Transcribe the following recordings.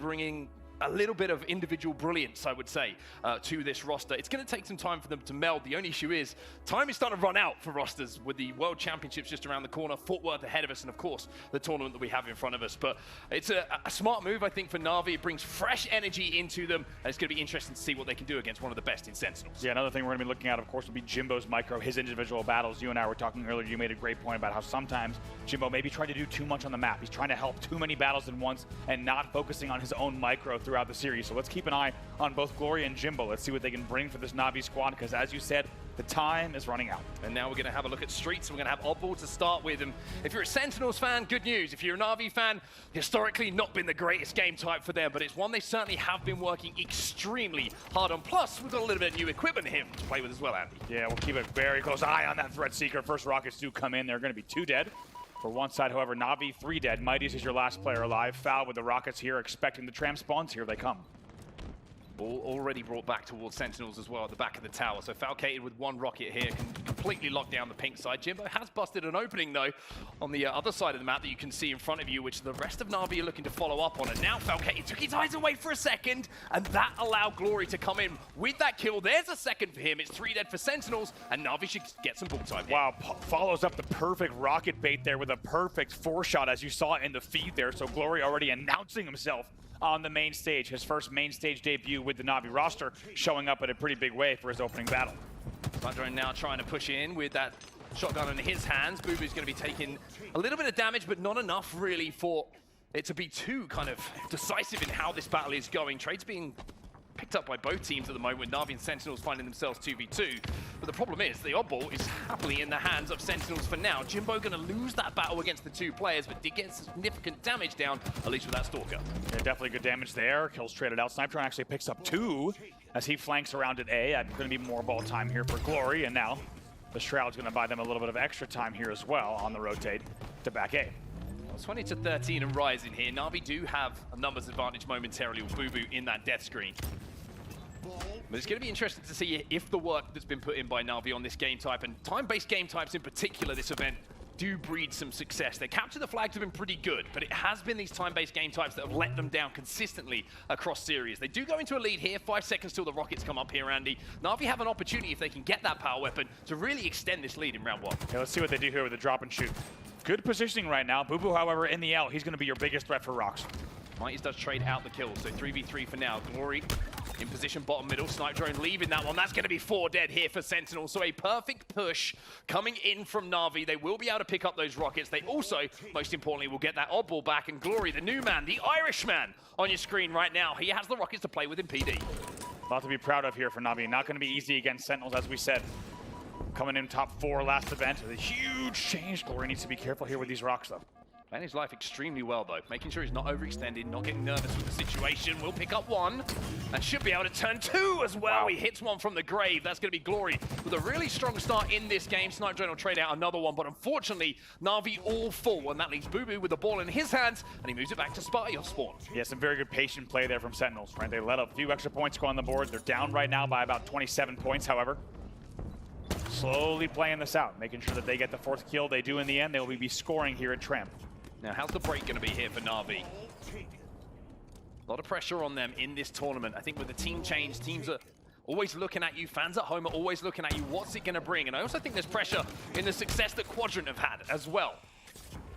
bringing a little bit of individual brilliance, I would say, to this roster. It's going to take some time for them to meld. The only issue is time is starting to run out for rosters with the World Championships just around the corner, Fort Worth ahead of us, and of course, the tournament that we have in front of us. But it's a smart move, I think, for Na'Vi. It brings fresh energy into them, and it's going to be interesting to see what they can do against one of the best in Sentinels. Yeah, another thing we're going to be looking at, of course, will be Jimbo's micro, his individual battles. You and I were talking earlier, you made a great point about how sometimes Jimbo maybe tried to do too much on the map. He's trying to help too many battles at once and not focusing on his own micro throughout the series. So let's keep an eye on both Glory and Jimbo. Let's see what they can bring for this Na'Vi squad, because as you said, the time is running out. And now we're going to have a look at Streets, and we're going to have Oddball to start with. And if you're a Sentinels fan, good news. If you're a Na'Vi fan, historically not been the greatest game type for them, but it's one they certainly have been working extremely hard on. Plus, we've got a little bit of new equipment here to play with as well, Andy. Yeah, we'll keep a very close eye on that Threat Seeker. First rockets do come in. They're going to be 2 dead. For one side, however, Na'Vi 3 dead. Mighty's is your last player alive. Foul with the rockets here, expecting the tram spawns. Here they come. Ball already brought back towards Sentinels as well at the back of the tower. So Falcated with 1 rocket here can completely lock down the pink side. Jimbo has busted an opening though on the other side of the map that you can see in front of you, which the rest of Na'Vi are looking to follow up on. And now Falcated took his eyes away for a second, and that allowed Glory to come in with that kill. There's a second for him. It's 3 dead for Sentinels, and Na'Vi should get some ball time here. Wow, follows up the perfect rocket bait there with a perfect 4-shot, as you saw in the feed there. So Glory already announcing himself on the main stage. His first main stage debut with the Na'Vi roster, showing up in a pretty big way for his opening battle. Spartan now trying to push in with that shotgun in his hands. Bubu's going to be taking a little bit of damage, but not enough really for it to be too kind of decisive in how this battle is going. Trades being picked up by both teams at the moment, with Na'Vi and Sentinels finding themselves 2v2. But the problem is, the oddball is happily in the hands of Sentinels for now. Jimbo going to lose that battle against the 2 players, but did get significant damage down, at least with that Stalker. Yeah, definitely good damage there. Kills traded out. Sniper actually picks up 2 as he flanks around at A. That's going to be more ball time here for Glory, and now the Shroud's going to buy them a little bit of extra time here as well on the rotate to back A. 20 to 13 and rising here. Na'Vi do have a numbers advantage momentarily with Bubu in that death screen. But it's going to be interesting to see if the work that's been put in by Na'Vi on this game type, and time-based game types in particular this event, do breed some success. Their capture the flags have been pretty good, but it has been these time-based game types that have let them down consistently across series. They do go into a lead here, 5 seconds till the rockets come up here, Andy. Na'Vi have an opportunity, if they can get that power weapon, to really extend this lead in round 1. Yeah, let's see what they do here with the drop and shoot. Good positioning right now. Bubu, however, in the L, he's going to be your biggest threat for rocks. Mighty's does trade out the kills, so 3v3 for now. Glory in position bottom middle. Snipe drone leaving that one. That's going to be 4 dead here for Sentinel. So a perfect push coming in from Na'Vi. They will be able to pick up those rockets. They also, most importantly, will get that oddball back. And Glory, the new man, the Irishman on your screen right now. He has the rockets to play with in PD. A lot to be proud of here for Na'Vi. Not going to be easy against Sentinels, as we said. Coming in top 4 last event. A huge change. Glory needs to be careful here with these rocks, though. Playing his life extremely well, though. Making sure he's not overextended, not getting nervous with the situation. We'll pick up 1, and should be able to turn 2 as well. Wow. He hits 1 from the grave. That's going to be Glory with a really strong start in this game. Snipe Drone will trade out another one, but unfortunately, Na'Vi all full, and that leaves Bubu with the ball in his hands, and he moves it back to Spartan on spawn. Yeah, some very good patient play there from Sentinels, right? They let a few extra points go on the board. They're down right now by about 27 points, however. Slowly playing this out, making sure that they get the 4th kill. They do in the end. They will be scoring here at Tramp. Now, how's the break going to be here for Na'Vi? A lot of pressure on them in this tournament. I think with the team change, teams are always looking at you. Fans at home are always looking at you. What's it going to bring? And I also think there's pressure in the success that Quadrant have had as well.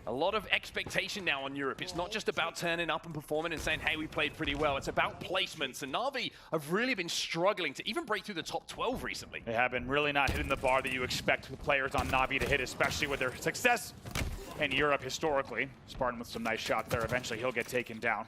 A lot of expectation now on Europe. It's not just about turning up and performing and saying, hey, we played pretty well. It's about placements. And Na'Vi have really been struggling to even break through the top 12 recently. They have been really not hitting the bar that you expect the players on Na'Vi to hit, especially with their success in Europe historically. Spartan with some nice shots there. Eventually he'll get taken down.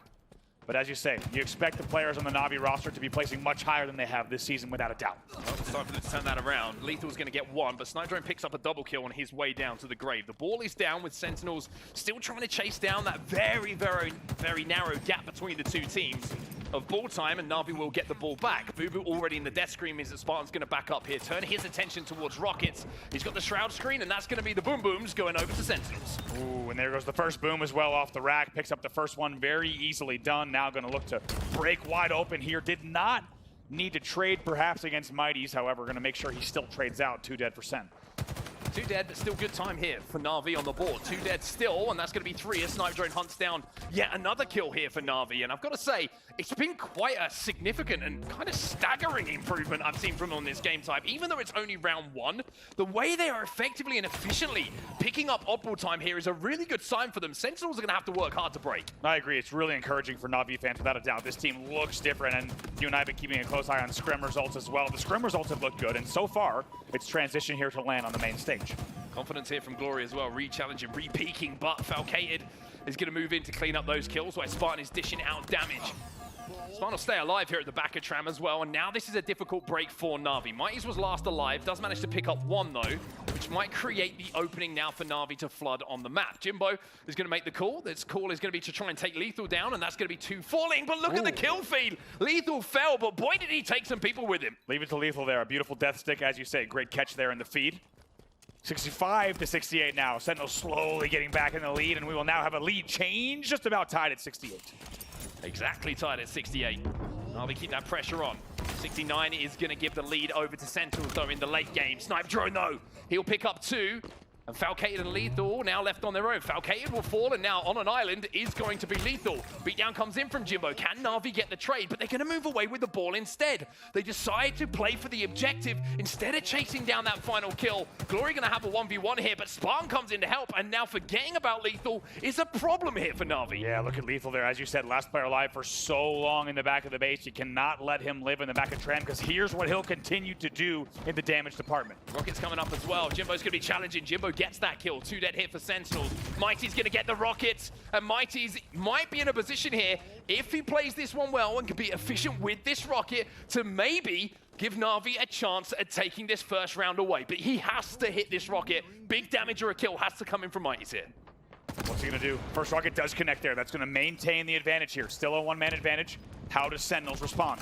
But as you say, you expect the players on the Na'Vi roster to be placing much higher than they have this season, without a doubt. Well, it's time for them to turn that around. Lethal's going to get 1, but Snipe Drone picks up a double kill on his way down to the grave. The ball is down, with Sentinels still trying to chase down that very, very, very narrow gap between the 2 teams of ball time, and Na'Vi will get the ball back. Bubu already in the death screen means that Spartan's going to back up here, turn his attention towards rockets. He's got the Shroud screen, and that's going to be the boom booms going over to Sentinels. Ooh, and there goes the first boom as well off the rack. Picks up the first one, very easily done. Now going to look to break wide open here. Did not need to trade perhaps against Mighty's, however, going to make sure he still trades out. 2 dead for Sen. 2 dead, but still good time here for Na'Vi on the board. 2 dead still, and that's going to be 3 as Snipe Drone hunts down yet another kill here for Na'Vi. And I've got to say, it's been quite a significant and kind of staggering improvement I've seen from them on this game type. Even though it's only round 1, the way they are effectively and efficiently picking up oddball time here is a really good sign for them. Sentinels are going to have to work hard to break. I agree. It's really encouraging for Na'Vi fans, without a doubt. This team looks different, and you and I have been keeping a close eye on scrim results as well. The scrim results have looked good, and so far, it's transition here to land on the main stage. Confidence here from Glory as well, re-challenging, re-peaking, but Falcated is going to move in to clean up those kills while Spartan is dishing out damage. Spartan will stay alive here at the back of Tram as well, and now this is a difficult break for Na'Vi. Mighty's was last alive, does manage to pick up 1 though, which might create the opening now for Na'Vi to flood on the map. Jimbo is going to make the call. This call is going to be to try and take Lethal down, and that's going to be 2 falling, but look at the kill feed. Lethal fell, but boy did he take some people with him. Leave it to Lethal there. A beautiful death stick, as you say. Great catch there in the feed. 65 to 68 now. Sentinel slowly getting back in the lead, and we will now have a lead change, just about tied at 68. Exactly tied at 68. Na'Vi keep that pressure on. 69 is going to give the lead over to Sentinels though in the late game. Snipe Drone though, he'll pick up 2. And Falcated and Lethal now left on their own. Falcated will fall, and now on an island is going to be Lethal. Beatdown comes in from Jimbo. Can Na'Vi get the trade? But they're going to move away with the ball instead. They decide to play for the objective instead of chasing down that final kill. Glory going to have a 1v1 here, but Spartan comes in to help, and now forgetting about Lethal is a problem here for Na'Vi. Yeah, look at Lethal there. As you said, last player alive for so long in the back of the base. You cannot let him live in the back of Tram, because here's what he'll continue to do in the damage department. Rocket's coming up as well. Jimbo's going to be challenging. Jimbo gets that kill. 2 dead hit for Sentinels. Mighty's going to get the rockets, and Mighty's might be in a position here, if he plays this one well and can be efficient with this rocket, to maybe give Na'Vi a chance at taking this first round away. But he has to hit this rocket. Big damage or a kill has to come in from Mighty's here. What's he going to do? First rocket does connect there. That's going to maintain the advantage here. Still a 1-man advantage. How does Sentinels respond?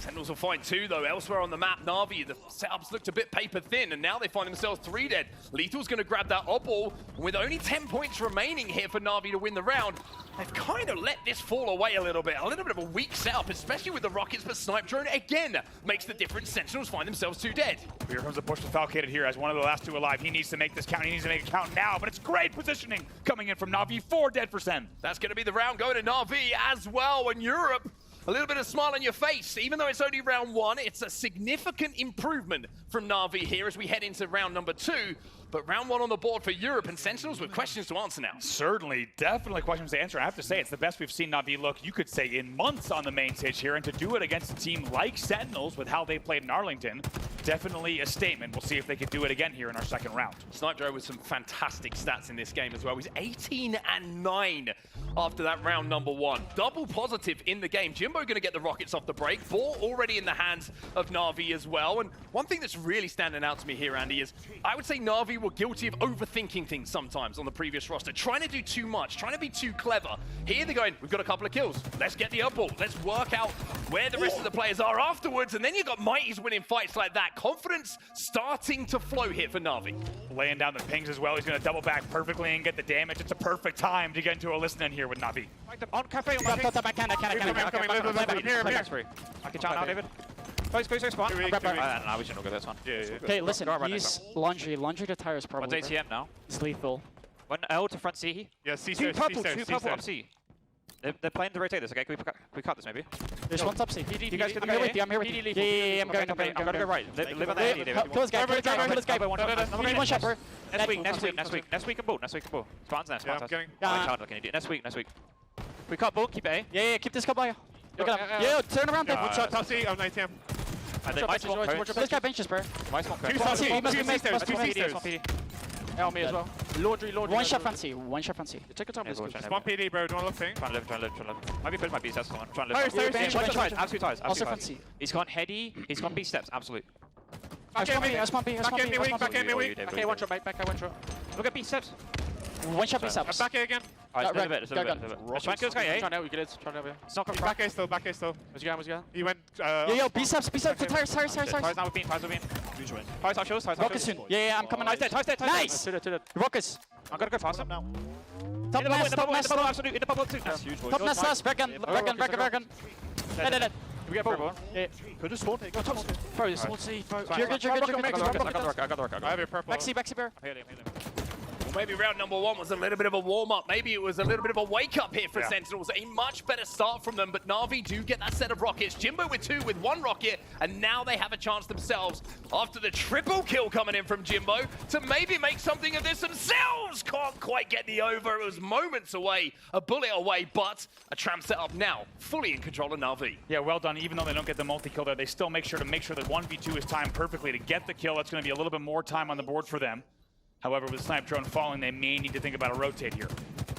Sentinels will find 2 though. Elsewhere on the map, Na'Vi, the setups looked a bit paper thin, and now they find themselves 3 dead. Lethal's going to grab that oddball, and with only 10 points remaining here for Na'Vi to win the round, they've kind of let this fall away a little bit. A little bit of a weak setup, especially with the rockets, but Snipe Drone again makes the difference. Sentinels find themselves 2 dead. Here comes the push to Falcated here as one of the last 2 alive. He needs to make this count. He needs to make it count now, but it's great positioning coming in from Na'Vi. 4 dead for Sen. That's going to be the round going to Na'Vi as well, and Europe. A little bit of smile on your face. Even though it's only round 1, it's a significant improvement from Na'Vi here as we head into round number 2. But round 1 on the board for Europe, and Sentinels with questions to answer now. Certainly, definitely questions to answer. I have to say, it's the best we've seen Na'Vi look, you could say, in months on the main stage here. And to do it against a team like Sentinels with how they played in Arlington, definitely a statement. We'll see if they can do it again here in our second round. Snipe Drone with some fantastic stats in this game as well. He's 18-9 after that round number 1. Double positive in the game. Jimbo going to get the rockets off the break. Ball already in the hands of Na'Vi as well. And one thing that's really standing out to me here, Andy, is I would say Na'Vi were guilty of overthinking things sometimes on the previous roster, trying to do too much, trying to be too clever. Here they're going, we've got a couple of kills. Let's get the oddball. Let's work out where the rest of the players are afterwards. And then you've got Mighty's winning fights like that. Confidence starting to flow here for Na'Vi. Laying down the pings as well. He's going to double back perfectly and get the damage. It's a perfect time to get into a listen-in here with Na'Vi. On cafe, I can. Here. I can chat now, David. Go, spot. Nah, we shouldn't go this one. Okay, listen, he's laundry. Laundry to tires probably. One's ATM now. He's lethal. One L to front C. Yeah, C two purple up C. They're playing to rotate this, okay? Can we cut this maybe? There's one top C. You guys can I'm here with you, Yeah, I'm going. I'm gonna go right. Live on the AD, David. Kill this guy. One shot, bro. Next week and ball. Spartan's there, Spartan's. Next week. We cut ball, keep A. Yeah, keep this couple. Yeah, turn around, Dave. One shot, top C, I'm ATM. And then my smoke This guy benches, bro. My smoke Two top C, two C-stairs. Help me as well. Laundry. One shot fancy. Take your time, let's go. Spawn PD, bro, do you want to look thing? Trying to live. Might be putting my B steps on. Trying to Tires. live. Absolute ties. Also fancy. He's gone heady, he's gone B steps, absolute. Back in me weak. Okay, one shot, mate. Back, one shot. Look at B steps. One shot, B steps. Back A again. Alright, let's try and kill this guy, eh? Try now, we get it. Try now, yeah. It's not coming Back A still. Where's you going? He went, Yo, B steps to tires. Tires now with beam. Tires our shields. Rockets soon. Yeah, I'm coming. Tires dead. Nice! Rockets. I'm gonna go faster now. Top nest, In the bubble, absolute. In the bubble too. That's huge, boys. Top nest last. Back gun. We get purple. Yeah. Go to spawn. Go top. Bro, this whole C, bro. Fine, You're fine. good, you're good, you're good. I got the rocket. I have your purple. Backsy, bear. Heal him. Well, maybe round number 1 was a little bit of a warm-up. Maybe it was a little bit of a wake-up here for Sentinels. A much better start from them, but Na'Vi do get that set of rockets. Jimbo with 2 with 1 rocket, and now they have a chance themselves, after the triple kill coming in from Jimbo, to maybe make something of this themselves. Can't quite get the over. It was moments away, a bullet away, but a tram set up now, fully in control of Na'Vi. Yeah, well done. Even though they don't get the multi-kill there, they still make sure that 1v2 is timed perfectly to get the kill. That's going to be a little bit more time on the board for them. However, with the snipe drone falling, they may need to think about a rotate here.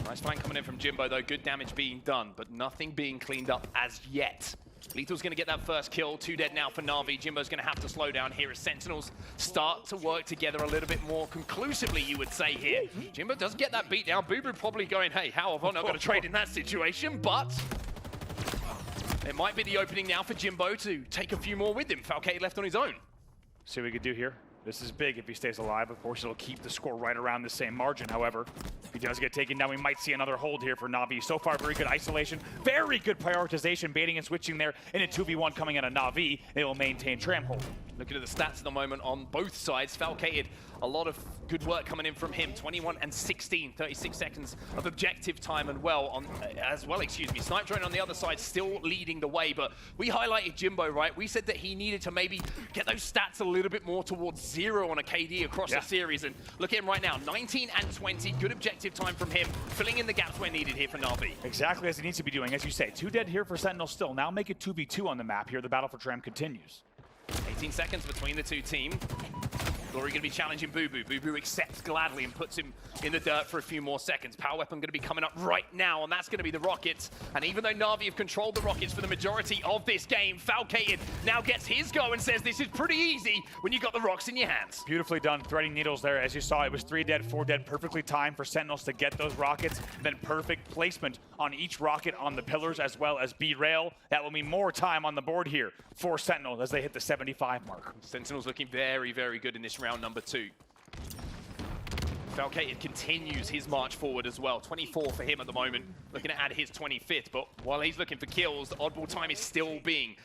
Nice flank coming in from Jimbo, though. Good damage being done, but nothing being cleaned up as yet. Lethal's going to get that first kill. 2 dead now for Na'Vi. Jimbo's going to have to slow down here as Sentinels start to work together a little bit more conclusively, you would say here. Jimbo does get that beat down. Boo Boo probably going, hey, how have I not got to trade in that situation? But it might be the opening now for Jimbo to take a few more with him. Falcate left on his own. See what we could do here. This is big if he stays alive. Of course, it'll keep the score right around the same margin. However, if he does get taken down, we might see another hold here for Na'Vi. So far, very good isolation. Very good prioritization, baiting and switching there in a 2v1 coming out of Na'Vi. They will maintain tram hold. Looking at the stats at the moment on both sides, Falcated, a lot of good work coming in from him. 21 and 16, 36 seconds of objective time and excuse me. Snipe Drone on the other side still leading the way, but we highlighted Jimbo, right? We said that he needed to maybe get those stats a little bit more towards 0 on a KD across the series, and look at him right now, 19 and 20, good objective time from him, filling in the gaps where needed here for Na'Vi. Exactly as he needs to be doing. As you say, 2 dead here for Sentinel still. Now make it 2v2 on the map here. The battle for tram continues. 18 seconds between the 2 teams. Glory going to be challenging Boo Boo. Boo Boo accepts gladly and puts him in the dirt for a few more seconds. Power weapon going to be coming up right now, and that's going to be the rockets. And even though Na'Vi have controlled the rockets for the majority of this game, Falcated now gets his go and says this is pretty easy when you got the rocks in your hands. Beautifully done, threading needles there. As you saw, it was 3 dead, 4 dead, perfectly timed for Sentinels to get those rockets. Then perfect placement on each rocket on the pillars as well as B-rail. That will mean more time on the board here for Sentinels as they hit the 75 mark. Sentinels looking very, very good in this round number 2. Falcated continues his march forward as well. 24 for him at the moment, looking to add his 25th, but while he's looking for kills, the oddball time is still being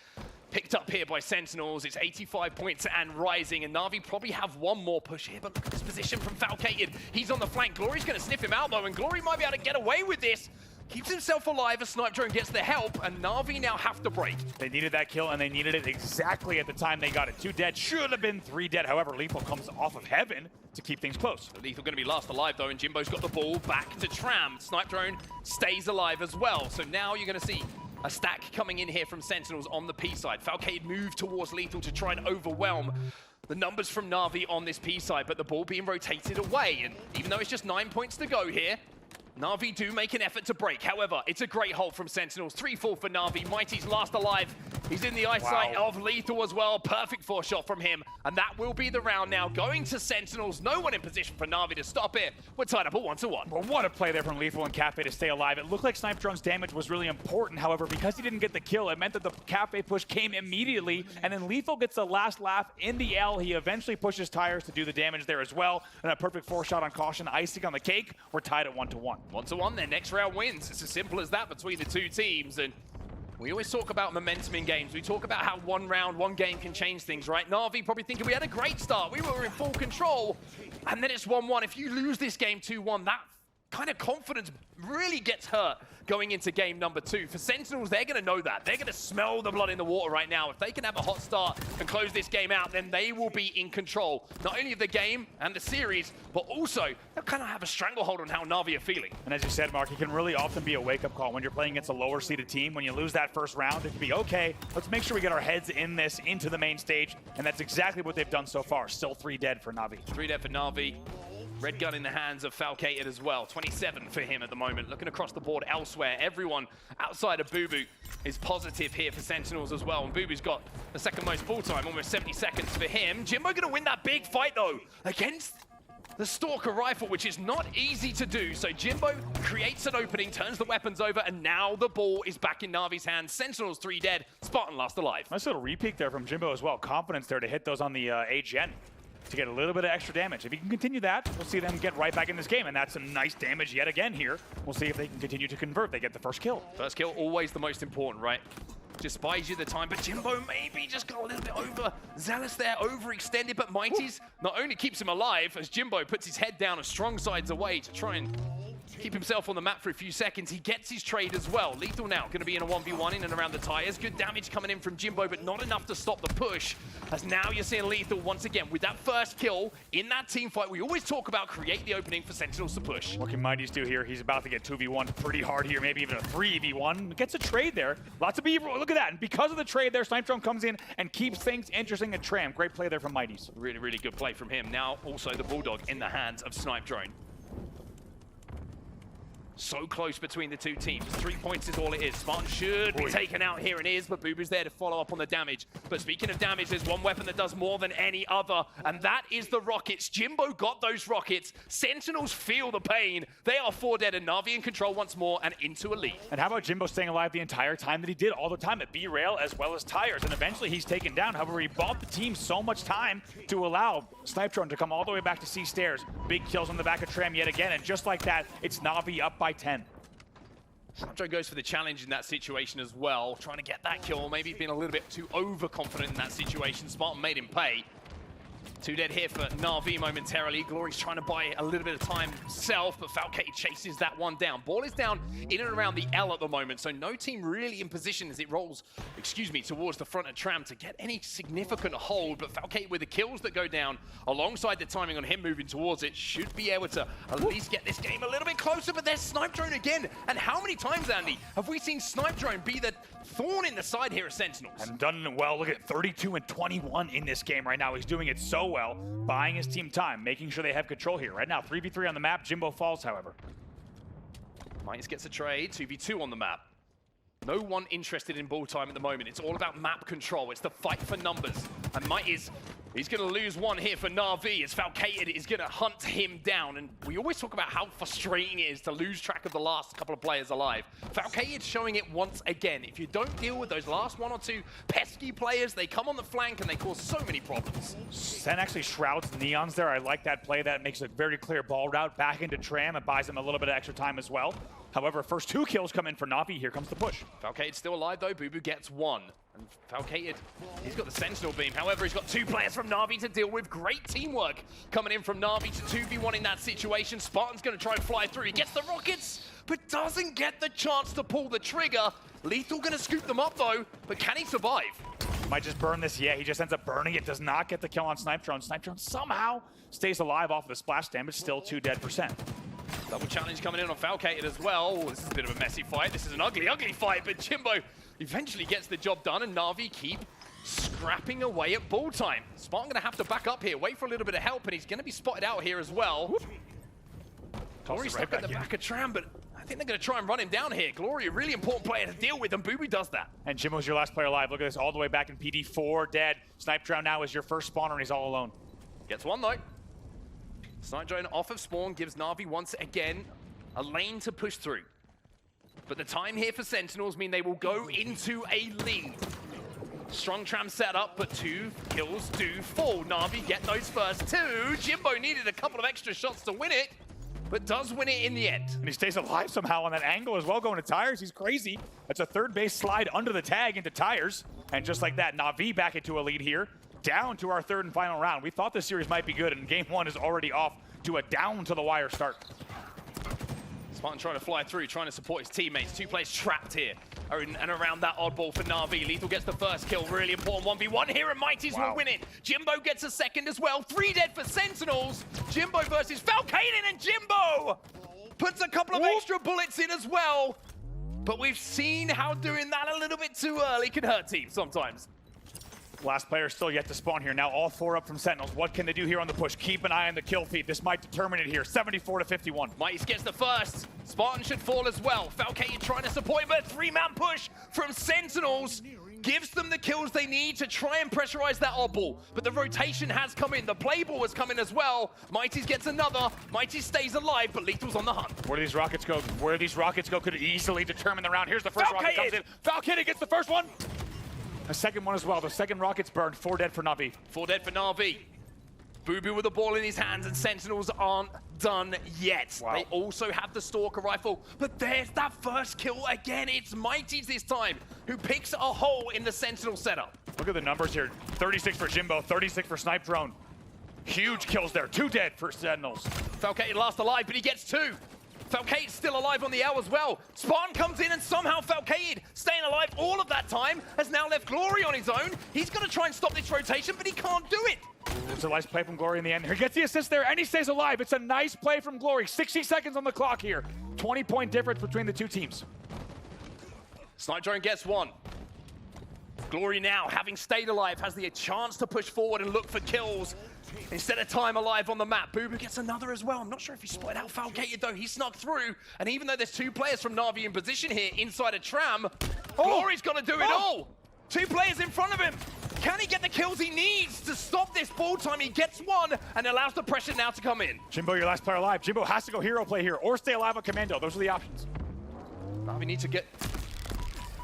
picked up here by Sentinels. It's 85 points and rising, and Na'Vi probably have one more push here, but look at this position from Falcated. He's on the flank. Glory's going to sniff him out, though, and Glory might be able to get away with this. Keeps himself alive as Snipe Drone gets the help, and Na'Vi now have to break. They needed that kill, and they needed it exactly at the time they got it. 2 dead, should have been 3 dead. However, Lethal comes off of heaven to keep things close. Lethal going to be last alive, though, and Jimbo's got the ball back to Tram. Snipe Drone stays alive as well, so now you're going to see a stack coming in here from Sentinels on the P side. Falcade move towards Lethal to try and overwhelm the numbers from Na'Vi on this P side, but the ball being rotated away, and even though it's just 9 points to go here, Na'Vi do make an effort to break. However, it's a great hold from Sentinels. 3-4 for Na'Vi. Mighty's last alive. He's in the eyesight of Lethal as well. Perfect 4-shot from him. And that will be the round now. Going to Sentinels. No one in position for Na'Vi to stop it. We're tied up at 1-1. Well, what a play there from Lethal and Cafe to stay alive. It looked like Snipe Drone's damage was really important. However, because he didn't get the kill, it meant that the Cafe push came immediately. And then Lethal gets the last laugh in the L. He eventually pushes tires to do the damage there as well. And a perfect 4-shot on caution. Icing on the cake. We're tied at 1-1. 1-1, their next round wins. It's as simple as that between the 2 teams. And we always talk about momentum in games. We talk about how one round, one game can change things, right? Na'Vi probably thinking we had a great start. We were in full control. And then it's 1-1. If you lose this game 2-1, that kind of confidence really gets hurt going into game number 2. For Sentinels, they're going to know that. They're going to smell the blood in the water right now. If they can have a hot start and close this game out, then they will be in control, not only of the game and the series, but also they'll kind of have a stranglehold on how Na'Vi are feeling. And as you said, Mark, it can really often be a wake-up call when you're playing against a lower-seeded team. When you lose that first round, it can be, okay, let's make sure we get our heads in this, into the main stage, and that's exactly what they've done so far. Still 3 dead for Na'Vi. 3 dead for Na'Vi. Red gun in the hands of Falcated as well. 27 for him at the moment. Looking across the board elsewhere, everyone outside of Boo Boo is positive here for Sentinels as well. And Boo Boo's got the second most full time, almost 70 seconds for him. Jimbo gonna win that big fight though, against the Stalker rifle, which is not easy to do. So Jimbo creates an opening, turns the weapons over, and now the ball is back in Navi's hands. Sentinels 3 dead, Spartan last alive. Nice little repeat there from Jimbo as well. Confidence there to hit those on the AGN. To get a little bit of extra damage. If he can continue that, we'll see them get right back in this game, and that's some nice damage yet again here. We'll see if they can continue to convert. They get the first kill. First kill, always the most important, right? Just buys you the time, but Jimbo maybe just got a little bit overzealous there, overextended, but Mighty's not only keeps him alive, as Jimbo puts his head down a strong sides away to try and keep himself on the map for a few seconds. He gets his trade as well. Lethal now going to be in a 1v1 in and around the tires. Good damage coming in from Jimbo, but not enough to stop the push. As now you're seeing Lethal once again with that first kill in that team fight. We always talk about create the opening for Sentinels to push. What can Mighty's do here? He's about to get 2v1 pretty hard here, maybe even a 3v1. Gets a trade there. Lots of people, look at that. And because of the trade there, Snipe Drone comes in and keeps things interesting and Tram. Great play there from Mighty's. Really, really good play from him. Now also the Bulldog in the hands of Snipe Drone. So close between the two teams. 3 points is all it is. Spartan should be taken out here, and is, but Boobu's there to follow up on the damage. But speaking of damage, there's one weapon that does more than any other, and that is the rockets. Jimbo got those rockets. Sentinels feel the pain. They are 4 dead, and Navi in control once more and into a lead. And how about Jimbo staying alive the entire time that he did, all the time at B-Rail as well as tires, and eventually he's taken down. However, he bought the team so much time to allow Snipe Drone to come all the way back to C stairs. Big kills on the back of Tram yet again, and just like that, it's Navi up by 10. Snipe goes for the challenge in that situation as well, trying to get that kill, maybe being a little bit too overconfident in that situation. Spartan made him pay. 2 dead here for NAVI momentarily. Glory's trying to buy a little bit of time himself, but Falcated chases that one down. Ball is down in and around the L at the moment, so no team really in position as it rolls, towards the front of Tram to get any significant hold, but Falcated with the kills that go down, alongside the timing on him moving towards it, should be able to at least get this game a little bit closer, but there's Snipe Drone again. And how many times, Andy, have we seen Snipe Drone be the thorn in the side here at Sentinels? And done well. Look at 32 and 21 in this game right now. He's doing it so well, buying his team time, making sure they have control here. Right now, 3v3 on the map. Jimbo falls, however. Mighty's gets a trade, 2v2 on the map. No one interested in ball time at the moment. It's all about map control. It's the fight for numbers. And Mighty's, he's going to lose one here for Navi as Falcated is going to hunt him down. And we always talk about how frustrating it is to lose track of the last couple of players alive. Falcated showing it once again. If you don't deal with those last 1 or 2 pesky players, they come on the flank and they cause so many problems. Sen actually shrouds Neons there. I like that play. That makes a very clear ball route back into Tram. It buys him a little bit of extra time as well. However, first 2 kills come in for Navi. Here comes the push. Falcated still alive though. Bubu gets 1. And Falcated, he's got the Sentinel beam. However, he's got 2 players from Navi to deal with. Great teamwork coming in from Navi to 2v1 in that situation. Spartan's going to try and fly through. He gets the rockets, but doesn't get the chance to pull the trigger. Lethal going to scoop them up though, but can he survive? Might just burn this. Yeah, he just ends up burning it. Does not get the kill on Snipe Drone. Snipe Drone somehow stays alive off of the splash damage. Still 2 dead %. Double challenge coming in on Falcated as well. This is a bit of a messy fight. This is an ugly, ugly fight, but Jimbo eventually gets the job done, and Navi keep scrapping away at ball time. Spartan going to have to back up here, wait for a little bit of help, and he's going to be spotted out here as well. Glory's stuck at the back of Tram, but I think they're going to try and run him down here. Glory, a really important player to deal with, and Bubu does that. And Jimbo's your last player alive. Look at this, all the way back in PD, 4 dead. Snipe Drone now is your first spawner, and he's all alone. Gets 1 though. Snipe Drone off of spawn gives Navi once again a lane to push through. But the time here for Sentinels mean they will go into a lead. Strong Tram setup, but 2 kills do fall. Navi get those first 2. Jimbo needed a couple of extra shots to win it, but does win it in the end. And he stays alive somehow on that angle as well, going to tires. He's crazy. That's a 3rd base slide under the tag into tires. And just like that, Navi back into a lead here. Down to our 3rd and final round. We thought this series might be good, and game 1 is already off to a down-to-the-wire start. Spartan trying to fly through, trying to support his teammates. 2 players trapped here and around that oddball for Navi. Lethal gets the first kill, really important 1v1 here, and Mighty's will win it. Jimbo gets a second as well. 3 dead for Sentinels. Jimbo versus Falcated, and Jimbo puts a couple of extra bullets in as well. But we've seen how doing that a little bit too early can hurt teams sometimes. Last player still yet to spawn here. Now all 4 up from Sentinels. What can they do here on the push? Keep an eye on the kill feed. This might determine it here. 74 to 51. Mighty gets the first. Spartan should fall as well. Falcated trying to support him, but a 3-man push from Sentinels gives them the kills they need to try and pressurize that oddball. But the rotation has come in. The play ball has come in as well. Mighty's gets another. Mighty stays alive, but Lethal's on the hunt. Where do these rockets go? Where these rockets go could easily determine the round. Here's the first rocket comes in. Falcated gets the first one. A second one as well. The second rocket's burned. 4 dead for Navi. 4 dead for Navi. Boo with the ball in his hands, and Sentinels aren't done yet. Wow. They also have the Stalker rifle, but there's that first kill again. It's Mighty's this time, who picks a hole in the Sentinel setup. Look at the numbers here. 36 for Jimbo, 36 for Snipe Drone. Huge kills there. 2 dead for Sentinels. Falcated last alive, but he gets 2. Falcated's still alive on the L as well. Spartan comes in and somehow Falcated, staying alive all of that time, has now left Glory on his own. He's going to try and stop this rotation, but he can't do it. It's a nice play from Glory in the end. He gets the assist there, and he stays alive. It's a nice play from Glory. 60 seconds on the clock here. 20-point difference between the two teams. Snipe Drone gets 1. Glory now, having stayed alive, has the chance to push forward and look for kills. Instead of time alive on the map, Boo gets another as well. I'm not sure if he spotted out Falcated though. He snuck through, and even though there's 2 players from NAVI in position here inside a tram, Glory's got to do it all. 2 players in front of him. Can he get the kills he needs to stop this ball time? He gets 1 and allows the pressure now to come in. Jimbo, your last player alive. Jimbo has to go hero play here or stay alive on Commando. Those are the options. NAVI need to get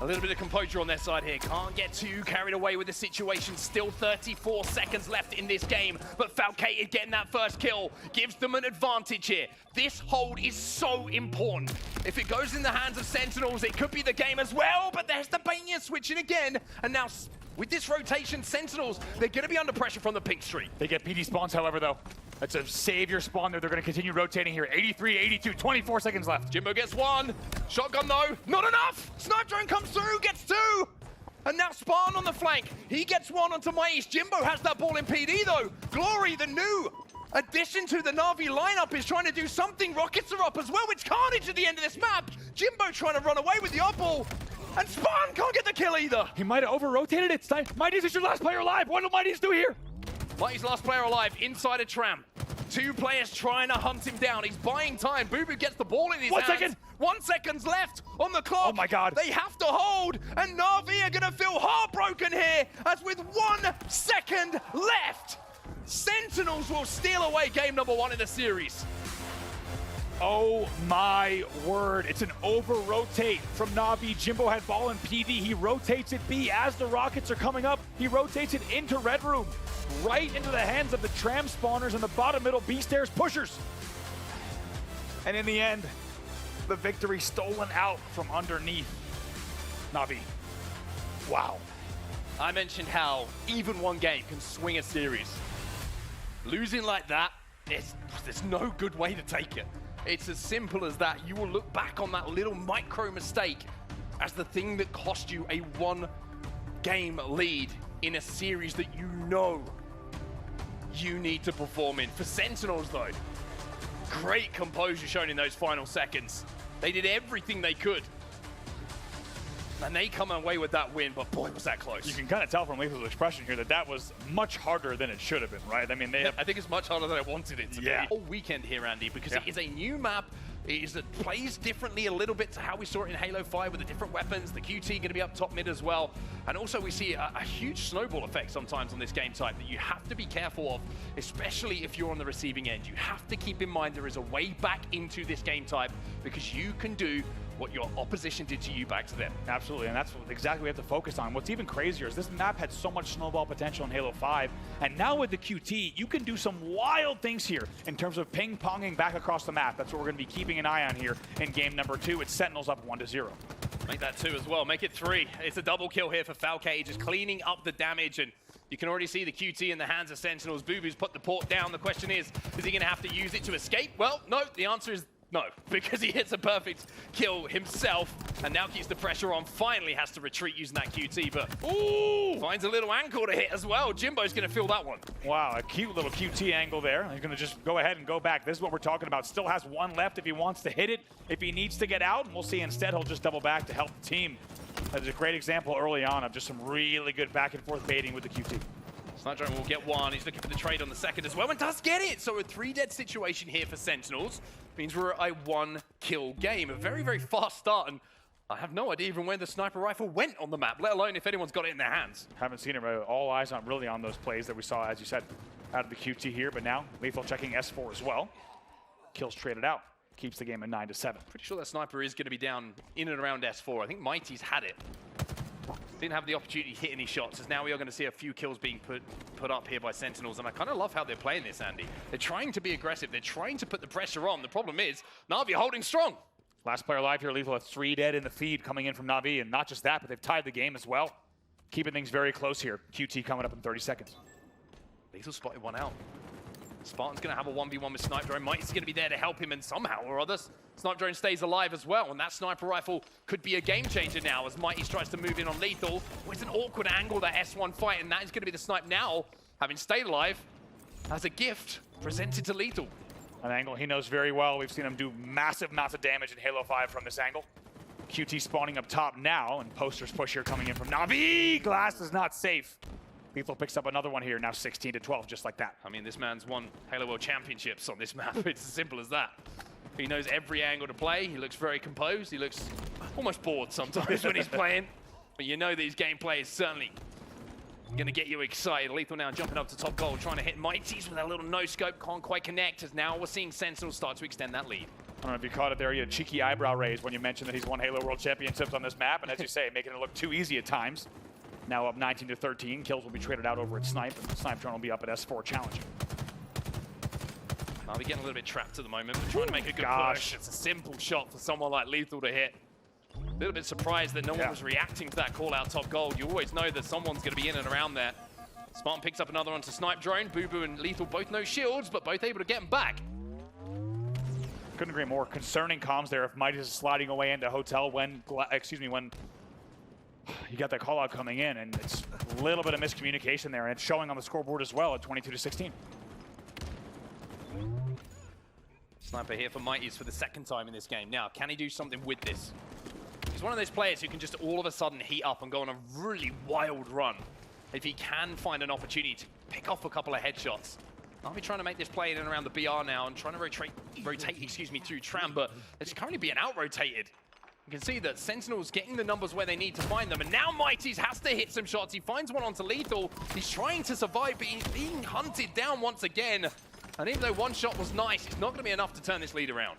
a little bit of composure on their side here. Can't get too carried away with the situation. Still 34 seconds left in this game, but Falcated getting that first kill gives them an advantage here. This hold is so important. If it goes in the hands of Sentinels, it could be the game as well, but there's the Bania switching again, and now with this rotation, Sentinels, they're going to be under pressure from the pink street. They get PD spawns, however, though. That's a savior spawn there. They're going to continue rotating here. 83, 82, 24 seconds left. Jimbo gets 1. Shotgun, though. Not enough. Snipe Drone comes through, gets 2. And now Spartan on the flank. He gets 1 onto Mighty. Jimbo has that ball in PD, though. Glory, the new addition to the NAVI lineup, is trying to do something. Rockets are up as well. It's carnage at the end of this map. Jimbo trying to run away with the oddball. And Spartan can't get the kill either. He might have over-rotated it. Mighty's is your last player alive. What do Mighty's do here? Mighty's last player alive inside a tram. 2 players trying to hunt him down. He's buying time. Boo gets the ball in his hands. 1 second. 1 second's left on the clock. Oh my God. They have to hold, and NAVI are going to feel heartbroken here, as with 1 second left, Sentinels will steal away game number 1 in the series. Oh my word. It's an over-rotate from Navi. Jimbo had ball in PD. He rotates it B. As the rockets are coming up, he rotates it into Red Room. Right into the hands of the tram spawners and the bottom middle B stairs pushers. And in the end, the victory stolen out from underneath Navi. Wow. I mentioned how even 1 game can swing a series. Losing like that, there's no good way to take it. It's as simple as that. You will look back on that little micro mistake as the thing that cost you a 1-game lead in a series that you know you need to perform in. For Sentinels though, great composure shown in those final seconds. They did everything they could, and they come away with that win, but boy, was that close. You can kind of tell from Lethal's expression here that that was much harder than it should have been, right? I mean, I think it's much harder than I wanted it to be. All weekend here, Andy, because it is a new map. It plays differently a little bit to how we saw it in Halo 5 with the different weapons. The QT going to be up top mid as well. And also we see a huge snowball effect sometimes on this game type that you have to be careful of, especially if you're on the receiving end. You have to keep in mind there is a way back into this game type, because you can do what your opposition did to you back to them. Absolutely, and that's exactly what we have to focus on. What's even crazier is this map had so much snowball potential in Halo 5, and now with the QT, you can do some wild things here in terms of ping-ponging back across the map. That's what we're going to be keeping an eye on here in game number 2. It's Sentinels up 1-0. Make that 2 as well, make it 3. It's a double kill here for Falcated, just cleaning up the damage, and you can already see the QT in the hands of Sentinels. Boo-Boo's put the port down. The question is he going to have to use it to escape? Well, no, the answer is no, because he hits a perfect kill himself and now keeps the pressure on. Finally has to retreat using that QT, but ooh, finds a little ankle to hit as well. Jimbo's going to feel that one. Wow, a cute little QT angle there. He's going to just go ahead and go back. This is what we're talking about. Still has 1 left if he wants to hit it. If he needs to get out, and we'll see. Instead, he'll just double back to help the team. That's a great example early on of just some really good back and forth baiting with the QT. Snipe Drone will get 1. He's looking for the trade on the second as well, and does get it. So a 3-dead situation here for Sentinels means we're a 1-kill game. A very, very fast start, and I have no idea even where the sniper rifle went on the map, let alone if anyone's got it in their hands. Haven't seen it. All eyes on really on those plays that we saw, as you said, out of the QT here, but now Lethal checking S4 as well. Kills traded out. Keeps the game at 9-7. Pretty sure that sniper is going to be down in and around S4. I think Mighty's had it. Didn't have the opportunity to hit any shots, as now we are going to see a few kills being put up here by Sentinels, and I kind of love how they're playing this, Andy. They're trying to be aggressive. They're trying to put the pressure on. The problem is, NAVI holding strong. Last player alive here, Lethal at 3 dead in the feed coming in from NAVI, and not just that, but they've tied the game as well. Keeping things very close here. QT coming up in 30 seconds. Lethal spotted one out. Spartan's going to have a 1v1 with Sniper Drone. Mighty's going to be there to help him, and somehow or other, Sniper Drone stays alive as well, and that sniper rifle could be a game changer now as Mighty tries to move in on Lethal. Oh, it's an awkward angle, that S1 fight, and that is going to be the snipe now, having stayed alive, as a gift presented to Lethal. An angle he knows very well. We've seen him do massive amounts of damage in Halo 5 from this angle. QT spawning up top now, and Poster's push here coming in from NAVI. Glass is not safe. Lethal picks up another one here, now 16-12, just like that. I mean, this man's won Halo World Championships on this map. It's as simple as that. He knows every angle to play. He looks very composed. He looks almost bored sometimes when he's playing. But you know these gameplay is certainly going to get you excited. Lethal now jumping up to top goal, trying to hit Mighties with that little no-scope. Can't quite connect, as now we're seeing Sentinels start to extend that lead. I don't know if you caught it there. You had a cheeky eyebrow raise when you mentioned that he's won Halo World Championships on this map. And as you say, making it look too easy at times. Now up 19-13. Kills will be traded out over at Snipe, and Snipe Drone will be up at S4 challenging. We're getting a little bit trapped at the moment, but trying to make a good push. It's a simple shot for someone like Lethal to hit. A little bit surprised that no one was reacting to that call out top goal. You always know that someone's going to be in and around there. Spartan picks up another one to Snipe Drone. Boo Boo and Lethal both no shields, but both able to get him back. Couldn't agree more. Concerning comms there if Mighty is sliding away into hotel when you got that call out coming in, and it's a little bit of miscommunication there, and it's showing on the scoreboard as well at 22-16. Sniper here for Mighties for the second time in this game. Now, can he do something with this? He's one of those players who can just all of a sudden heat up and go on a really wild run. If he can find an opportunity to pick off a couple of headshots. I'll be trying to make this play in and around the BR now and trying to rotate through Tram, but it's currently being out-rotated. You can see that Sentinel's getting the numbers where they need to find them, and now Mighty's has to hit some shots. He finds one onto Lethal. He's trying to survive, but he's being hunted down once again. And even though one shot was nice, it's not going to be enough to turn this lead around.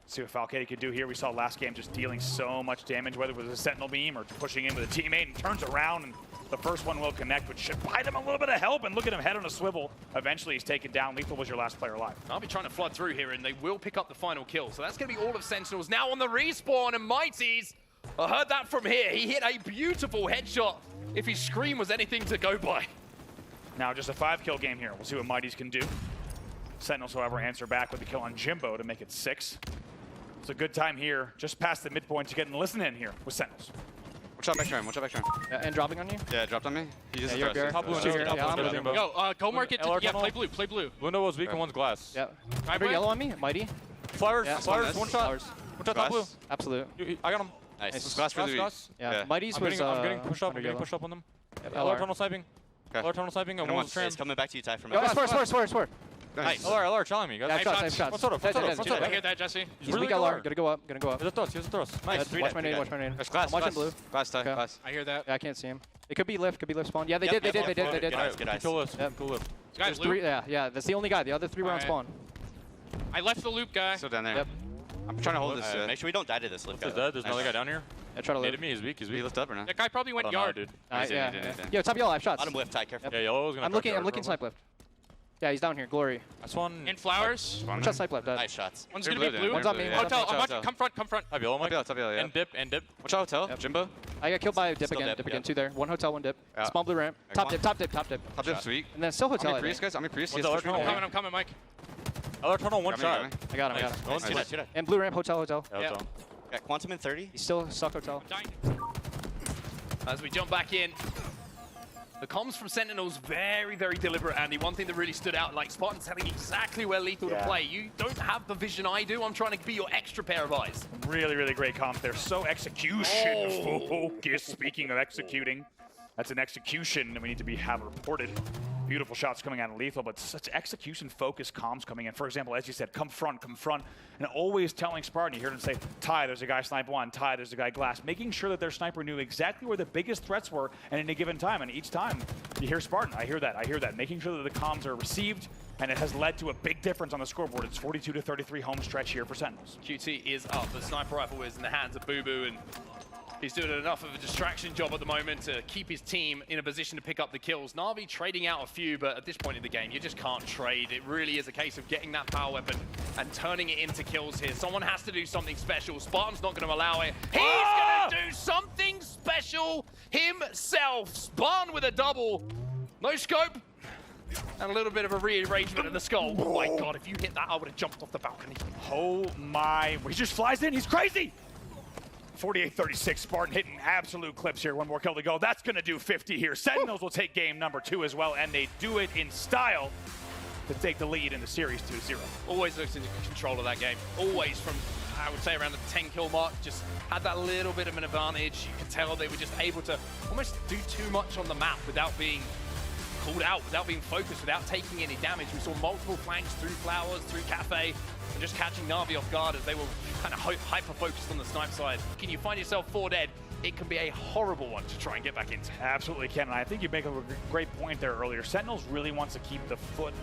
See what Falcade could do here. We saw last game just dealing so much damage, whether it was a Sentinel beam or pushing in with a teammate, and turns around, and the first one will connect, which should buy them a little bit of help. And look at him head on a swivel. Eventually, he's taken down. Lethal was your last player alive. I'll be trying to flood through here, and they will pick up the final kill. So that's going to be all of Sentinels now on the respawn, and Mighty's. I heard that from here. He hit a beautiful headshot if his screen was anything to go by. Now just a 5-kill game here. We'll see what Mighty's can do. Sentinels, however, answer back with the kill on Jimbo to make it 6. It's a good time here, just past the midpoint, to get and listen in here with Sentinels. Watch out back turn, watch out back turn. And dropping on you? Yeah, dropped on me. He just you're throws. top blue. Yo, go market. Yeah, play blue, play blue. Window was weak and one's glass. Yeah. Remember yellow on me? Mighty? Flowers, yeah. flowers, one shot. Flowers. One shot top blue. Absolute. I got him. Nice. Glass for the glass. Yeah. Mighty's was I'm getting pushed up. I'm getting pushed up on them. LR tunnel sniping. LR tunnel sniping. And one's tram. It's coming back to you, Ty, from Yo, S4. Nice. LR, challenge me, guys. Nice shots. What's up? I hear that, Jesse. He's weak LR. Gonna go up. Here's a thrust. Nice. Watch my nade. There's glass. I'm watching blue. Glass, Ty. Okay. Glass. I hear that. Yeah, I can't see him. It could be lift spawn. Yeah, they did. Good eyes. Cool lift. Cool lift. Guys, There's 3. Yeah. That's the only guy. The other 3 were on spawn. I left the loop, guy. Still down there. Yep. I'm trying to hold this. Make sure we don't die to this lift. There's another guy down here. I try to lift. Needed me. He's weak. Did he lift up or not? That guy probably went yard. Dude. Yeah. Yo, top yellow. I have shots. Bottom lift, Ty. Careful. Yeah, yellow was gonna. I'm looking snipe left. Yeah, he's down here. Glory. That's one. In flowers. One shot snipe left. Nice shots. One's gonna be blue. One's on me. Hotel. I'm watching. Come front. Top yellow, Mike. Top yellow, yeah. And dip. Watch out, hotel. Jimbo. I got killed by a dip Still again. dip, Dip again. yeah. 2 there. One hotel, one dip. Yeah. Small blue ramp. Top dip. Top dip, sweet. And then still hotel. I'm Priest, guys. I'm a Priest. What's the tunnel? I'm coming, Mike. LR tunnel, one shot. I got him. Nice. And blue ramp, hotel. Yeah. Got Quantum in 30. He's still stuck hotel. As we jump back in, the comms from Sentinels, very, very deliberate, Andy. One thing that really stood out, like Spartan telling exactly where Lethal to play. You don't have the vision I do. I'm trying to be your extra pair of eyes. Really, really great comp there. So execution focus. Speaking of executing, that's an execution that we need to have reported. Beautiful shots coming out of Lethal, but such execution-focused comms coming in. For example, as you said, come front, and always telling Spartan, you heard him say, Ty, there's a guy snipe 1, Ty, there's a guy glass, making sure that their sniper knew exactly where the biggest threats were at any given time, and each time you hear Spartan, I hear that, making sure that the comms are received, and it has led to a big difference on the scoreboard. It's 42-33 home stretch here for Sentinels. QT is up. The sniper rifle is in the hands of Boo Boo, and He's doing enough of a distraction job at the moment to keep his team in a position to pick up the kills. Na'Vi trading out a few, but at this point in the game, you just can't trade. It really is a case of getting that power weapon and turning it into kills here. Someone has to do something special. Spartan's not going to allow it. He's going to do something special himself. Spartan with a double. No scope. And a little bit of a rearrangement of the skull. Oh my god, if you hit that, I would have jumped off the balcony. Oh my, he just flies in, he's crazy! 48-36, Spartan hitting absolute clips here. One more kill to go. That's gonna do 50 here. Sentinels will take game number 2 as well, and they do it in style to take the lead in the series 2-0. Always looks in control of that game. Always from, I would say, around the 10 kill mark. Just had that little bit of an advantage. You could tell they were just able to almost do too much on the map without being called out, without being focused, without taking any damage. We saw multiple flanks through Flowers, through Cafe, and just catching Na'Vi off guard as they were kind of hyper-focused on the snipe side. Can you find yourself 4 dead? It can be a horrible one to try and get back into. Absolutely can, and I think you make a great point there earlier. Sentinels really wants to keep the foot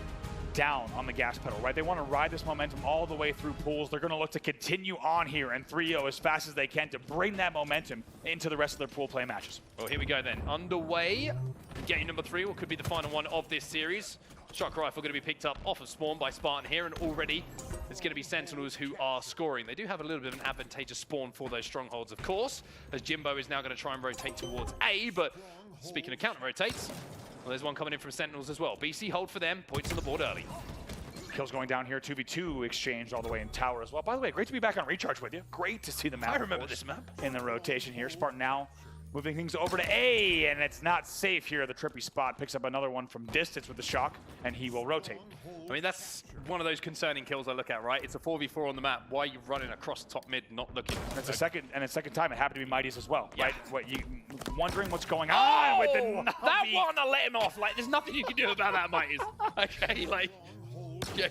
down on the gas pedal, right? They want to ride this momentum all the way through pools. They're going to look to continue on here and 3-0 as fast as they can to bring that momentum into the rest of their pool play matches. Well, here we go then. Underway. Game number 3, what could be the final one of this series. Shock rifle going to be picked up off of spawn by Spartan here, and already it's going to be Sentinels who are scoring. They do have a little bit of an advantageous spawn for those strongholds, of course, as Jimbo is now going to try and rotate towards A, but speaking of counter rotates, well, there's one coming in from Sentinels as well. BC hold for them, points on the board early. Kills going down here, 2v2 exchange all the way in tower as well. By the way, great to be back on Recharge with you. Great to see the map. I remember this map. In the rotation here. Spartan now moving things over to A, and it's not safe here. The trippy spot picks up another one from distance with the shock, and he will rotate. I mean, that's one of those concerning kills I look at, right? It's a 4v4 on the map. Why are you running across top mid, not looking? It's a second time it happened to be Mighty's as well, right? What, you wondering what's going on with the Na'Vi? That one, I let him off. Like, there's nothing you can do about that, Mighty's. Okay, like, yeah,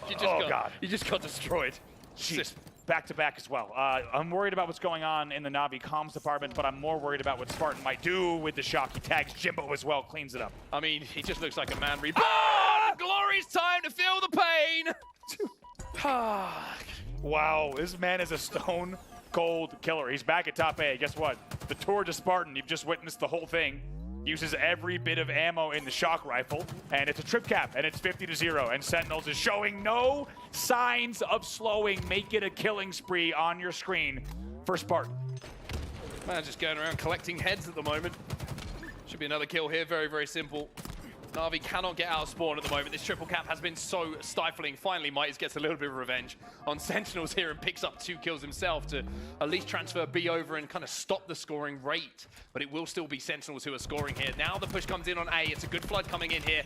you just got destroyed. Jeez. Back-to-back as well. I'm worried about what's going on in the Na'Vi comms department, but I'm more worried about what Spartan might do with the shock. He tags Jimbo as well, cleans it up. I mean, he just looks like a man reborn. Glorious time to feel the pain. Wow, this man is a stone cold killer. He's back at top A. Guess what? The tour to Spartan, you've just witnessed the whole thing. Uses every bit of ammo in the shock rifle, and it's a trip cap, and it's 50-0, and Sentinels is showing no signs of slowing. Make it a killing spree on your screen for Spartan. Man, just going around collecting heads at the moment. Should be another kill here, very, very simple. Na'Vi cannot get out of spawn at the moment. This triple cap has been so stifling. Finally, Mighty's gets a little bit of revenge on Sentinels here and picks up 2 kills himself to at least transfer B over and kind of stop the scoring rate. But it will still be Sentinels who are scoring here. Now the push comes in on A. It's a good flood coming in here.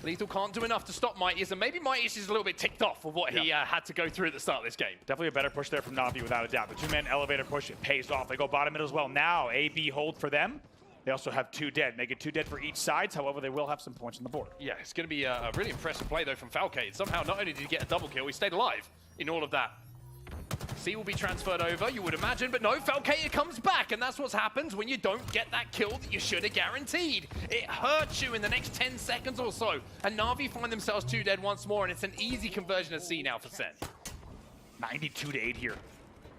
Lethal can't do enough to stop Mighty's, and maybe Mighty's is a little bit ticked off of what he had to go through at the start of this game. Definitely a better push there from Na'Vi without a doubt. The 2-man elevator push, it pays off. They go bottom mid as well. Now A-B hold for them. They also have 2 dead, make it 2 dead for each side. However, they will have some points on the board. Yeah, it's going to be a really impressive play, though, from Falcade. Somehow, not only did he get a double kill, he stayed alive in all of that. C will be transferred over, you would imagine, but no, Falcade comes back, and that's what happens when you don't get that kill that you should have guaranteed. It hurts you in the next 10 seconds or so, and Na'Vi find themselves 2 dead once more, and it's an easy conversion of C now for Sen. 92-8 here.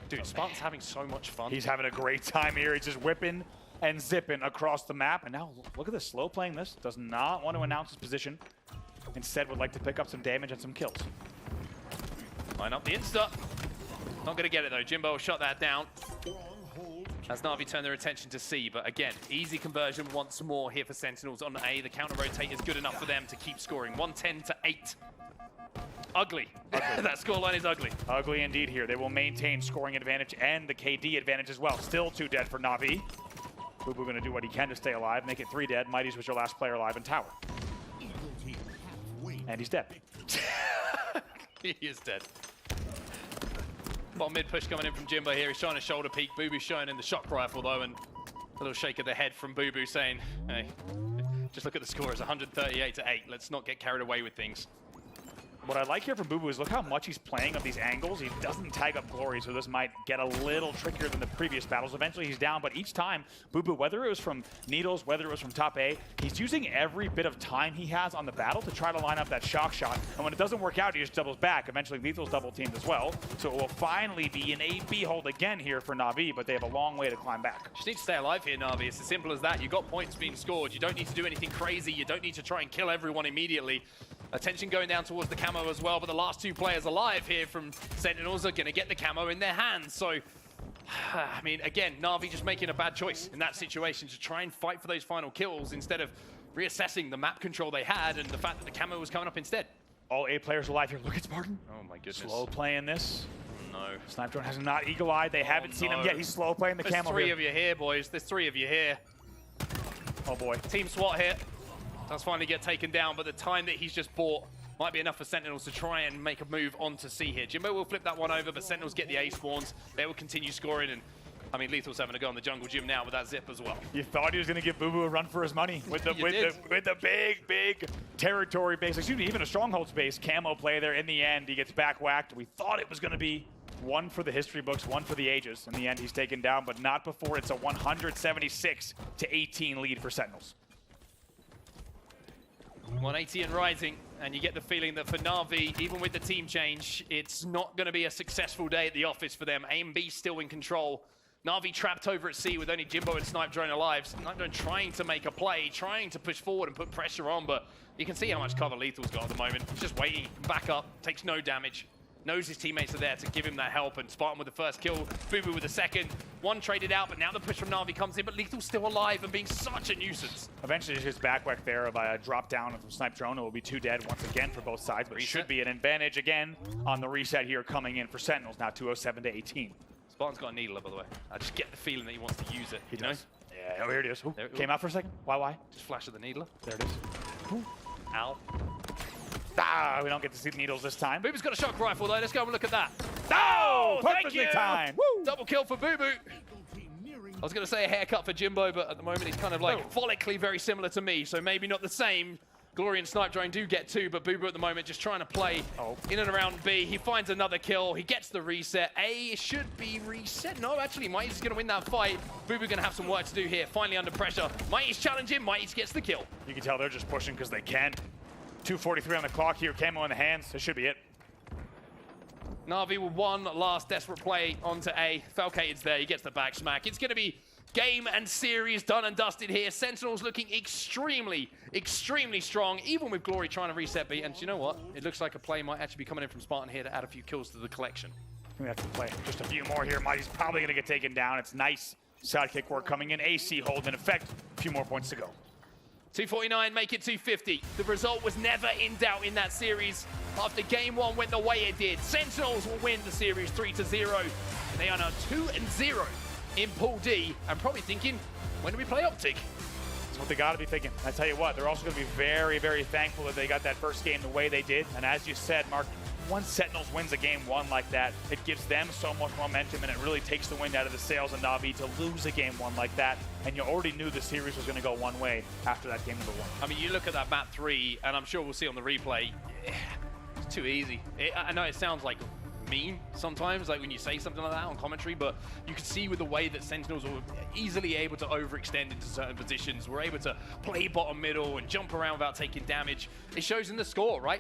Dude, Spartan's having so much fun. He's having a great time here. He's just whipping and zipping across the map. And now look at this, slow playing this. Does not want to announce his position. Instead would like to pick up some damage and some kills. Line up the insta. Not going to get it though. Jimbo will shut that down. As Na'Vi turn their attention to C, but again, easy conversion once more here for Sentinels on A. The counter rotate is good enough for them to keep scoring. 110-8. Ugly. That scoreline is ugly. Ugly indeed here. They will maintain scoring advantage and the KD advantage as well. Still 2 dead for Na'Vi. Boo-Boo going to do what he can to stay alive, make it 3 dead. Mighty's was your last player alive in tower. And he's dead. He is dead. Bottom mid push coming in from Jimbo here. He's trying to shoulder peek. Boo-Boo showing in the shock rifle though, and a little shake of the head from Boo-Boo saying, hey, just look at the score. It's 138-8. Let's not get carried away with things. What I like here from Boo is look how much he's playing of these angles. He doesn't tag up Glory, so this might get a little trickier than the previous battles. Eventually he's down, but each time, Boo, whether it was from Needles, whether it was from top A, he's using every bit of time he has on the battle to try to line up that shock shot. And when it doesn't work out, he just doubles back. Eventually Lethal's double teamed as well. So it will finally be an A-B hold again here for NAVI, but they have a long way to climb back. Just need to stay alive here, NAVI. It's as simple as that. You've got points being scored. You don't need to do anything crazy. You don't need to try and kill everyone immediately. Attention going down towards the camo as well, but the last two players alive here from Sentinels are going to get the camo in their hands. So, I mean, again, NAVI just making a bad choice in that situation to try and fight for those final kills instead of reassessing the map control they had and the fact that the camo was coming up instead. All 8 players alive here. Look at Spartan. Oh my goodness. Slow playing this. No. Snipe Drone has not eagle-eyed. They haven't seen him yet. He's slow playing the There's camo three here. of you here, boys. There's 3 of you here. Oh boy. Team SWAT here. Does finally get taken down, but the time that he's just bought might be enough for Sentinels to try and make a move onto C here. Jimbo will flip that one over, but Sentinels get the A spawns. They will continue scoring, and I mean, Lethal's having a go on the jungle gym now with that zip as well. You thought he was going to give Boo a run for his money with the big territory base, excuse me, even a stronghold space camo play there. In the end, he gets back whacked. We thought it was going to be one for the history books, one for the ages. In the end, he's taken down, but not before it's a 176-18 lead for Sentinels. 180 and rising, and you get the feeling that for NAVI, even with the team change, it's not going to be a successful day at the office for them. A and B still in control. NAVI trapped over at C with only Jimbo and Snipe Drone alive. Snipe Drone trying to make a play, trying to push forward and put pressure on, but you can see how much cover Lethal's got at the moment. He's just waiting, back up, takes no damage. Knows his teammates are there to give him that help, and Spartan with the first kill, Boo with the second. One traded out, but now the push from NAVI comes in, but Lethal's still alive and being such a nuisance. Eventually his back whack there by a drop down from Snipe Drone. It will be 2 dead once again for both sides, but it should be an advantage again on the reset here coming in for Sentinels, now 207-18. Spartan's got a needler, by the way. I just get the feeling that he wants to use it. He does. Yeah, oh, here it is. Ooh, came out for a second. Why? Just flash of the needler. There it is. Ooh. Ow. Ah, we don't get to see the needles this time. Boo Boo's got a shock rifle, though. Let's go and look at that. Oh, thank you. Time. Woo. Double kill for Boo Boo. I was going to say a haircut for Jimbo, but at the moment he's kind of like follically very similar to me, so maybe not the same. Glory and Snipe Drone do get 2, but Boo Boo at the moment just trying to play in and around B. He finds another kill. He gets the reset. A should be reset. No, actually, Mighty's going to win that fight. Boo Boo going to have some work to do here. Finally under pressure. Mighty's challenging. Mighty's gets the kill. You can tell they're just pushing because they can. 2:43 on the clock here. Camo in the hands. This should be it. NAVI with one last desperate play onto A. Falcated's there. He gets the back smack. It's going to be game and series done and dusted here. Sentinels looking extremely, extremely strong, even with Glory trying to reset B. And you know what? It looks like a play might actually be coming in from Spartan here to add a few kills to the collection. We have to play just a few more here. Mighty's probably going to get taken down. It's nice sidekick work coming in. AC hold in effect. A few more points to go. 249, make it 250. The result was never in doubt in that series. After game 1 went the way it did, Sentinels will win the series 3-0. And they are now 2-0 in Pool D, and probably thinking, when do we play Optic? That's what they got to be thinking. I tell you what, they're also going to be very, very thankful that they got that first game the way they did. And as you said, Mark, once Sentinels wins a game 1 like that, it gives them so much momentum, and it really takes the wind out of the sails of NAVI to lose a game 1 like that. And you already knew the series was going to go one way after that game number 1. I mean, you look at that map 3, and I'm sure we'll see on the replay, it's too easy. I know it sounds like mean sometimes, like when you say something like that on commentary, but you can see with the way that Sentinels were easily able to overextend into certain positions, were able to play bottom middle and jump around without taking damage. It shows in the score, right?